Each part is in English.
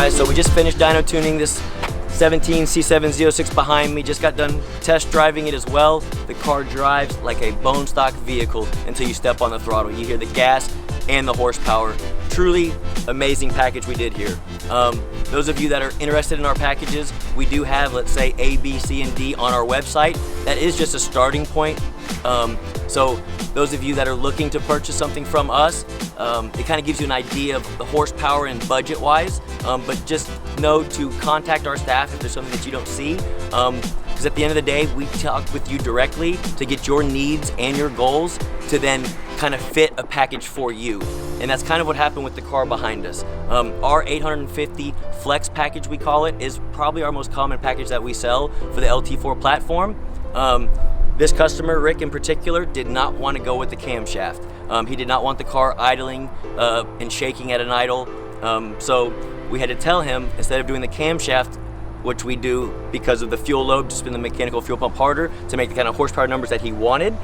guys, so we just finished dyno tuning this 17 C7 Z06 behind me. Just got done test driving it as well. The car drives like a bone stock vehicle until you step on the throttle. You hear the gas and the horsepower. Truly amazing package we did here. Those of you that are interested in our packages, we do have, let's say, A, B, C, and D on our website. That is just a starting point. So those of you that are looking to purchase something from us, it kind of gives you an idea of the horsepower and budget-wise, but just know to contact our staff if there's something that you don't see. Because at the end of the day, we talk with you directly to get your needs and your goals to then kind of fit a package for you. And that's kind of what happened with the car behind us. Our 850 Flex package, we call it, is probably our most common package that we sell for the LT4 platform. This customer, Rick in particular, did not want to go with the camshaft. He did not want the car idling and shaking at an idle. So we had to tell him, instead of doing the camshaft, which we do because of the fuel load, to spin the mechanical fuel pump harder to make the kind of horsepower numbers that he wanted,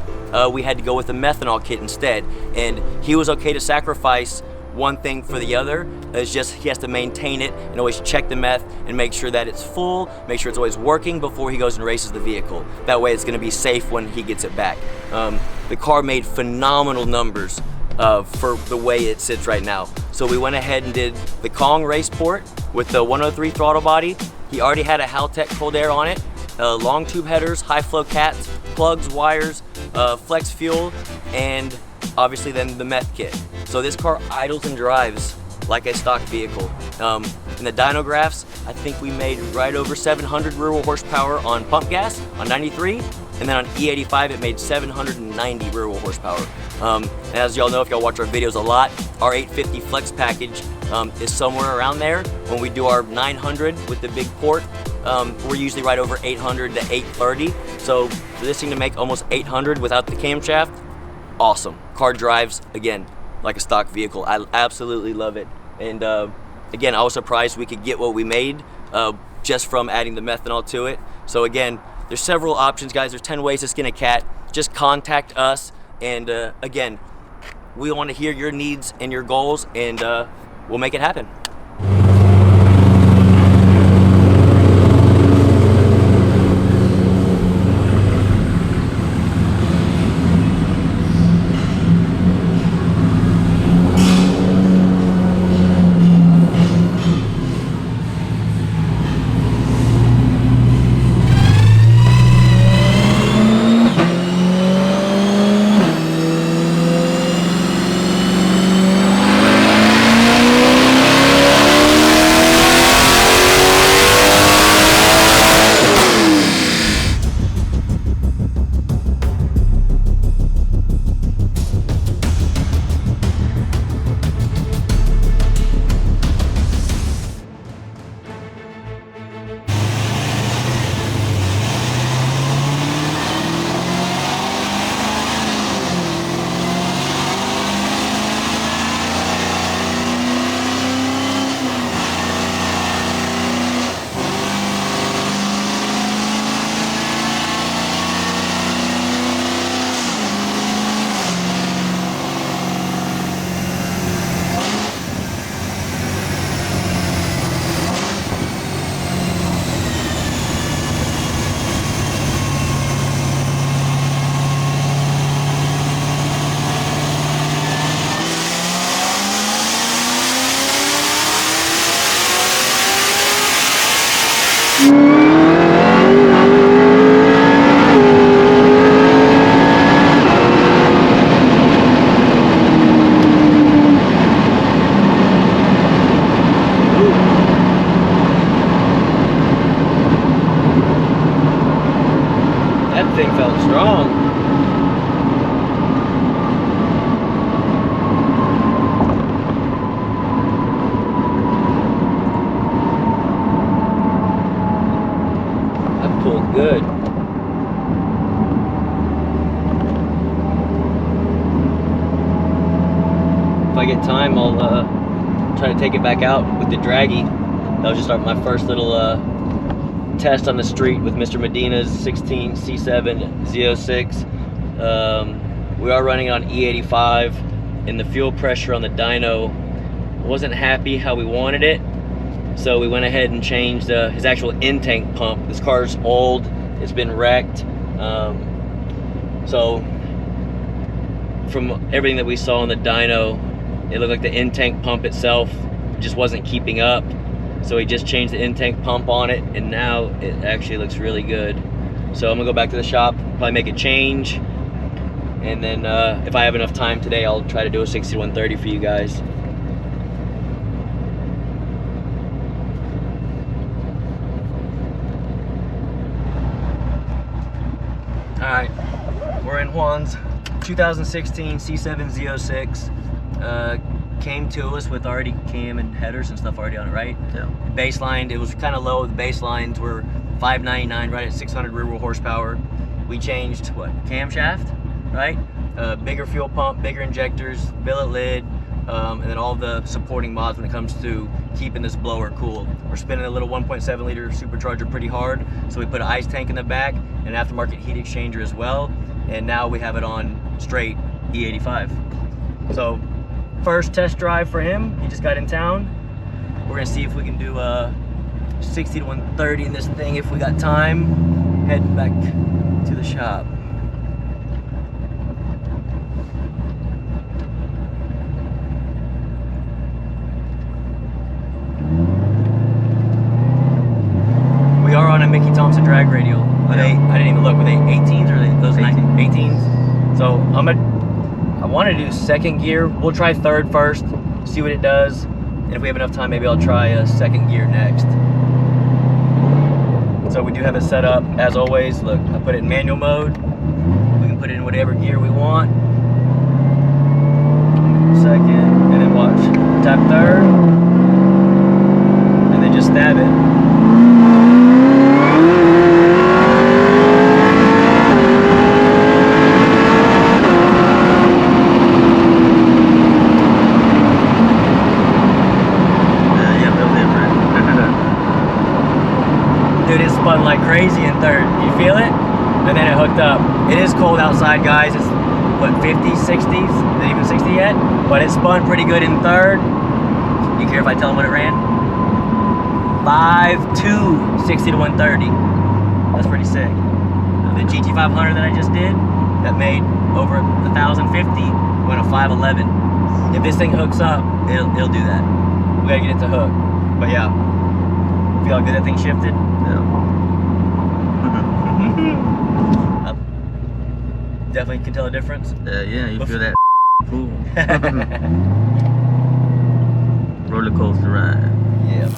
we had to go with the methanol kit instead. And he was okay to sacrifice one thing for the other. It's just he has to maintain it and always check the meth and make sure that it's full, make sure it's always working before he goes and races the vehicle. That way it's going to be safe when he gets it back. The car made phenomenal numbers for the way it sits right now. So we went ahead and did the Kong race port with the 103 throttle body. He already had a Haltech cold air on it, long tube headers, high flow cats, plugs, wires, flex fuel, and obviously then the meth kit. So this car idles and drives like a stock vehicle. In the dyno graphs, I think we made right over 700 rear-wheel horsepower on pump gas on 93, and then on E85 it made 790 rear-wheel horsepower. And as y'all know, if y'all watch our videos a lot, our 850 Flex package is somewhere around there. When we do our 900 with the big port, we're usually right over 800 to 830. So for this thing to make almost 800 without the camshaft, awesome. Car drives, again, like a stock vehicle. I absolutely love it. And again, I was surprised we could get what we made just from adding the methanol to it. So again, there's several options, guys. There's 10 ways to skin a cat. Just contact us. And again, we want to hear your needs and your goals, and we'll make it happen. That thing felt strong. That pulled good. If I get time, I'll try to take it back out with the draggy. That'll just start my first little test on the street with Mr. Medina's 16 C7 Z06. We are running on E85, and the fuel pressure on the dyno wasn't happy how we wanted it. So we went ahead and changed his actual in-tank pump. This car's old, it's been wrecked. So from everything that we saw on the dyno, it looked like the in-tank pump itself just wasn't keeping up. So we just changed the in-tank pump on it, and now it actually looks really good. So I'm gonna go back to the shop, probably make a change, and then if I have enough time today, I'll try to do a 60-130 for you guys. Alright, we're in Juan's 2016 C7 Z06. Came to us with already cam and headers and stuff already on it, right? Yeah. Baseline, it was kind of low. The baselines were 599, right at 600 rear wheel horsepower. We changed, what, camshaft, right? Bigger fuel pump, bigger injectors, billet lid, and then all the supporting mods when it comes to keeping this blower cool. We're spinning a little 1.7 liter supercharger pretty hard, so we put an ice tank in the back, an aftermarket heat exchanger as well, and now we have it on straight E85. So first test drive for him. He just got in town. We're gonna see if we can do a 60-130 in this thing if we got time. Heading back to the shop. We are on a Mickey Thompson drag radial. Are they, I didn't even look. Were they 18s or are they those 18s? So I want to do second gear. We'll try third first, see what it does, and if we have enough time, maybe I'll try a second gear next. So we do have it set up as always. Look, I put it in manual mode. We can put it in whatever gear we want. Second, and then watch. Tap third, and then just stab it. Dude, it spun like crazy in third. You feel it? And then it hooked up. It is cold outside, guys. It's what, 50s, 60s? Not even 60 yet? But it spun pretty good in third. You care if I tell them what it ran? 5.2, 60-130. That's pretty sick. The GT500 that I just did, that made over 1,050, went a 5.11. If this thing hooks up, it'll do that. We gotta get it to hook. But yeah, feel how good that thing shifted? Yeah. Definitely can tell a difference. Yeah, you feel that cool. Roller coaster ride. Yeah.